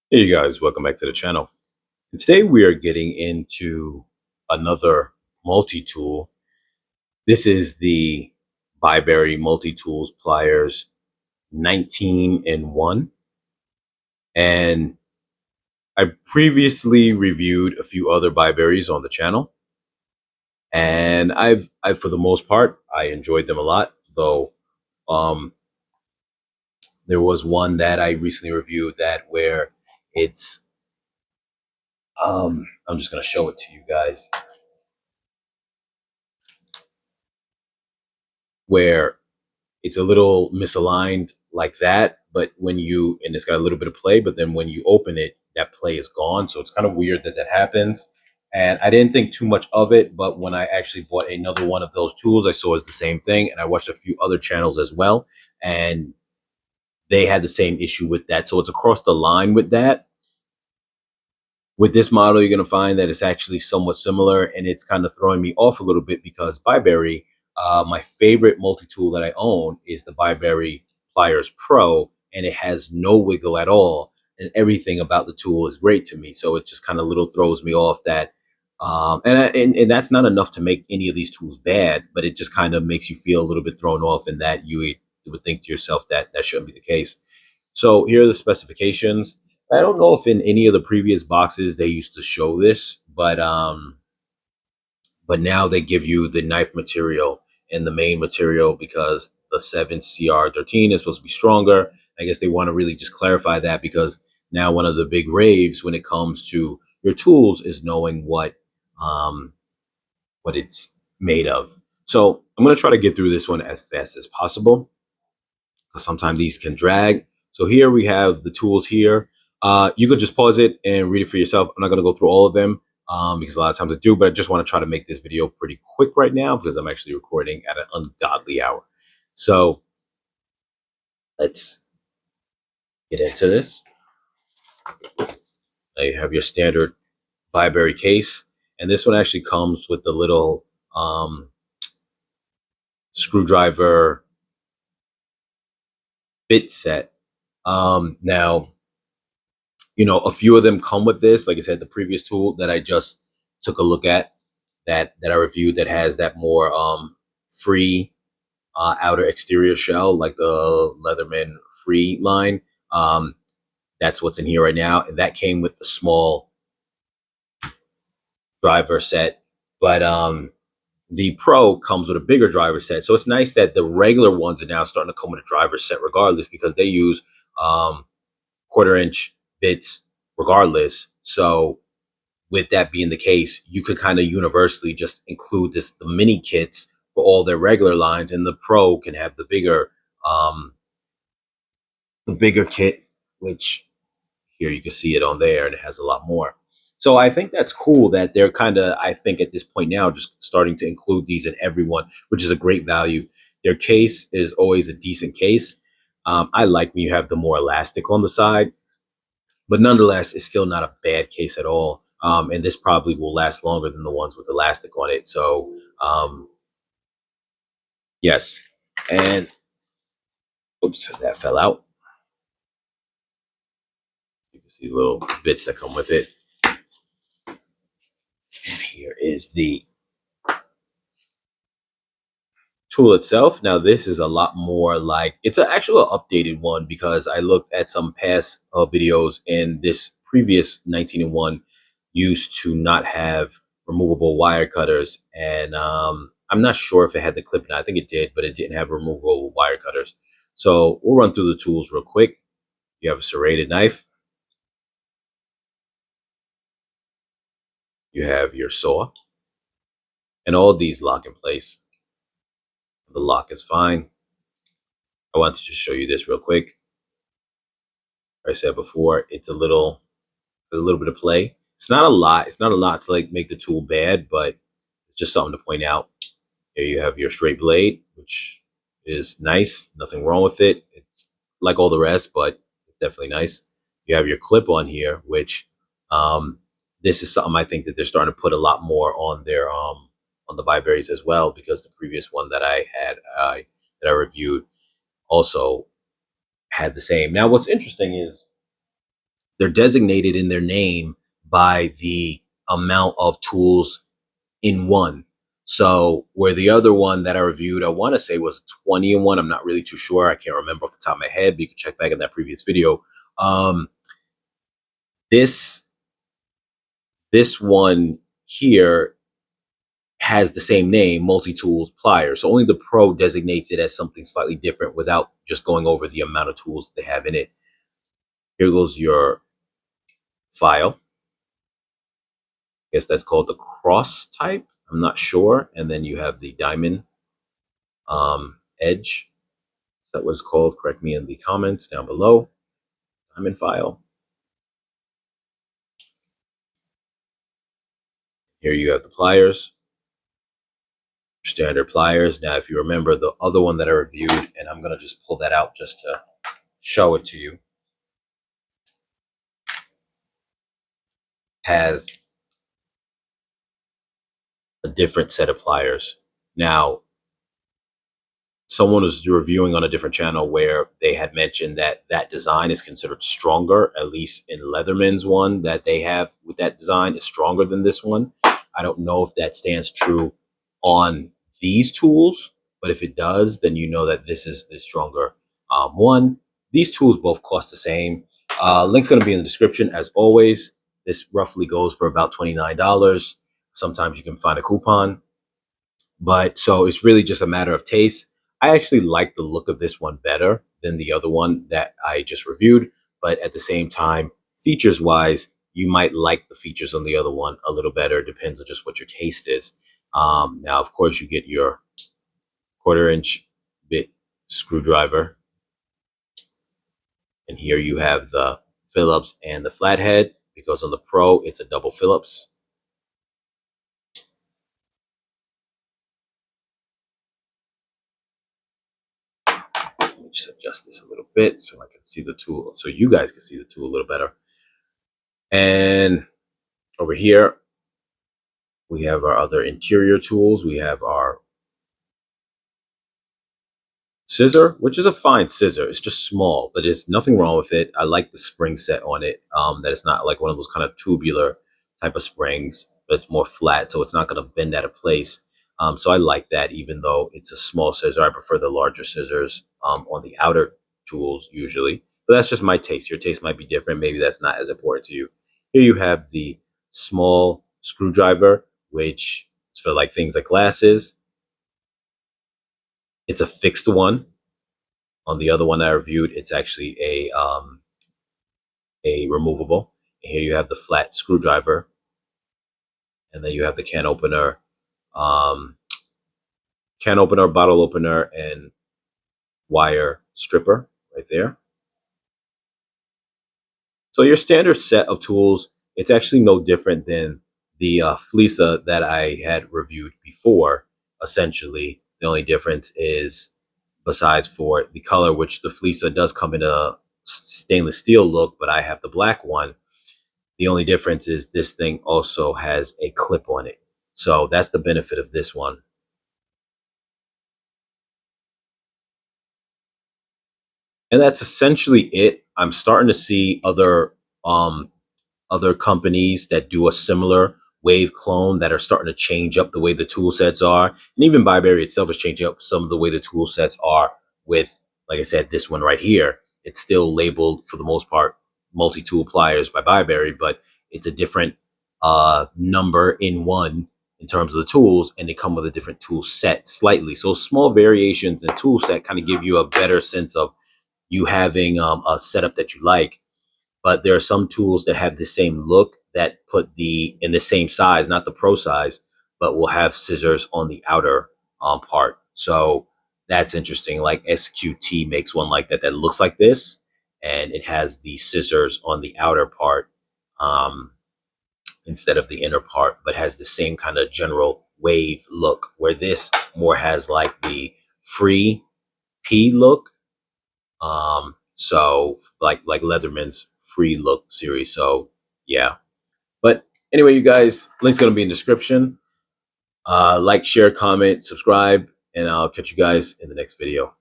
Hey you guys, welcome back to the channel. And today we are getting into another multi-tool. This is the BIBURY Multi-Tools Pliers 19 in 1. And I previously reviewed a few other BIBURYs on the channel. And I for the most part, I enjoyed them a lot. Though um, there was one that I recently reviewed that where it's I'm just gonna show it to you guys, where it's a little misaligned like that, but and it's got a little bit of play, but then when you open it, that play is gone. So it's kind of weird that that happens. And I didn't think too much of it, but when I actually bought another one of those tools, I saw it's the same thing. And I watched a few other channels as well, and they had the same issue with that. So it's across the line with that. With this model, you're going to find that it's actually somewhat similar, and it's kind of throwing me off a little bit because BIBURY, my favorite multi-tool that I own is the BIBURY Pliers Pro, and it has no wiggle at all, and everything about the tool is great to me. So it just kind of little throws me off that, and that's not enough to make any of these tools bad, but it just kind of makes you feel a little bit thrown off, in that you would think to yourself that that shouldn't be the case. So here are the specifications. I don't know if in any of the previous boxes they used to show this, but now they give you the knife material and the main material because the 7CR13 is supposed to be stronger. I guess they want to really just clarify that, because now one of the big raves when it comes to your tools is knowing um, what it's made of. So I'm going to try to get through this one as fast as possible, because sometimes these can drag. So here we have the tools here. You could just pause it and read it for yourself. I'm not going to go through all of them, because a lot of times I do, but I just want to try to make this video pretty quick right now because I'm actually recording at an ungodly hour. So let's get into this. Now you have your standard BIBURY case, and this one actually comes with the little screwdriver bit set. Now, a few of them come with this. Like I said, the previous tool that I just took a look at, that I reviewed, that has that more free outer exterior shell, like the Leatherman free line. That's what's in here right now, and that came with the small driver set. But the Pro comes with a bigger driver set, so it's nice that the regular ones are now starting to come with a driver set, regardless, because they use quarter-inch bits regardless. So with that being the case, you could kind of universally just include the mini kits for all their regular lines, and the Pro can have the bigger kit, which here you can see it on there, and it has a lot more. So I think that's cool that they're kind of, I think at this point now, just starting to include these in everyone, which is a great value. Their case is always a decent case. I like when you have the more elastic on the side, but nonetheless, it's still not a bad case at all. And this probably will last longer than the ones with elastic on it. So, yes. And oops, that fell out. You can see little bits that come with it. And here is the tool itself. Now, this is a lot more like, it's an actual updated one, because I looked at some past videos, and this previous 19 in 1 used to not have removable wire cutters. And I'm not sure if it had the clip or not. I think it did, but it didn't have removable wire cutters. So we'll run through the tools real quick. You have a serrated knife. You have your saw. And all of these lock in place. The lock is fine. I want to just show you this real quick. Like I said before, there's a little bit of play. It's not a lot. It's not a lot to like make the tool bad, but it's just something to point out. Here you have your straight blade, which is nice. Nothing wrong with it. It's like all the rest, but it's definitely nice. You have your clip on here, which this is something I think that they're starting to put a lot more on their on the BIBURYs as well, because the previous one that I had that I reviewed also had the same. Now, what's interesting is they're designated in their name by the amount of tools in one. So where the other one that I reviewed, I want to say was 20 in one. I'm not really too sure. I can't remember off the top of my head, but you can check back in that previous video. Um, this this one here has the same name, Multi-Tools Pliers. So only the Pro designates it as something slightly different without just going over the amount of tools they have in it. Here goes your file. I guess that's called the cross type. I'm not sure. And then you have the diamond edge. Is that what it's called? Correct me in the comments down below. Diamond file. Here you have the pliers. Standard pliers. Now, if you remember the other one that I reviewed, and I'm going to just pull that out just to show it to you, has a different set of pliers. Now, someone was reviewing on a different channel where they had mentioned that that design is considered stronger, at least in Leatherman's one that they have with that design is stronger than this one. I don't know if that stands true on these tools, but if it does, then you know that this is the stronger one. These tools both cost the same. Link's going to be in the description as always. This roughly goes for about $29. Sometimes you can find a coupon. But so it's really just a matter of taste. I actually like the look of this one better than the other one that I just reviewed. But at the same time, features wise, you might like the features on the other one a little better. Depends on just what your taste is. Now, of course, you get your 1/4-inch bit screwdriver. And here you have the Phillips and the flathead, because on the Pro, it's a double Phillips. Just adjust this a little bit so I can see the tool, so you guys can see the tool a little better. And over here, we have our other interior tools. We have our scissor, which is a fine scissor. It's just small, but there's nothing wrong with it. I like the spring set on it, that it's not like one of those kind of tubular type of springs, but it's more flat, so it's not going to bend out of place. So I like that, even though it's a small scissor. I prefer the larger scissors on the outer tools usually, but that's just my taste. Your taste might be different. Maybe that's not as important to you. Here you have the small screwdriver, which is for like things like glasses. It's a fixed one. On the other one I reviewed, it's actually a removable. And here you have the flat screwdriver, and then you have the can opener, bottle opener, and wire stripper right there. So your standard set of tools, it's actually no different than the Fleesa that I had reviewed before. Essentially, the only difference is, besides for the color, which the Fleesa does come in a stainless steel look, but I have the black one. The only difference is this thing also has a clip on it. So that's the benefit of this one. And that's essentially it. I'm starting to see other companies that do a similar wave clone that are starting to change up the way the tool sets are. And even BIBURY itself is changing up some of the way the tool sets are with, like I said, this one right here. It's still labeled, for the most part, Multi-Tool Pliers by BIBURY, but it's a different number in one in terms of the tools, and they come with a different tool set slightly. So small variations in tool set kind of give you a better sense of you having a setup that you like. But there are some tools that have the same look that put in the same size, not the Pro size, but will have scissors on the outer part. So that's interesting. Like SQT makes one like that looks like this, and it has the scissors on the outer part instead of the inner part, but has the same kind of general wave look, where this more has like the free P look. So like Leatherman's free look series. So yeah, but anyway, you guys, link's gonna be in the description. Like, share, comment, subscribe, and I'll catch you guys in the next video.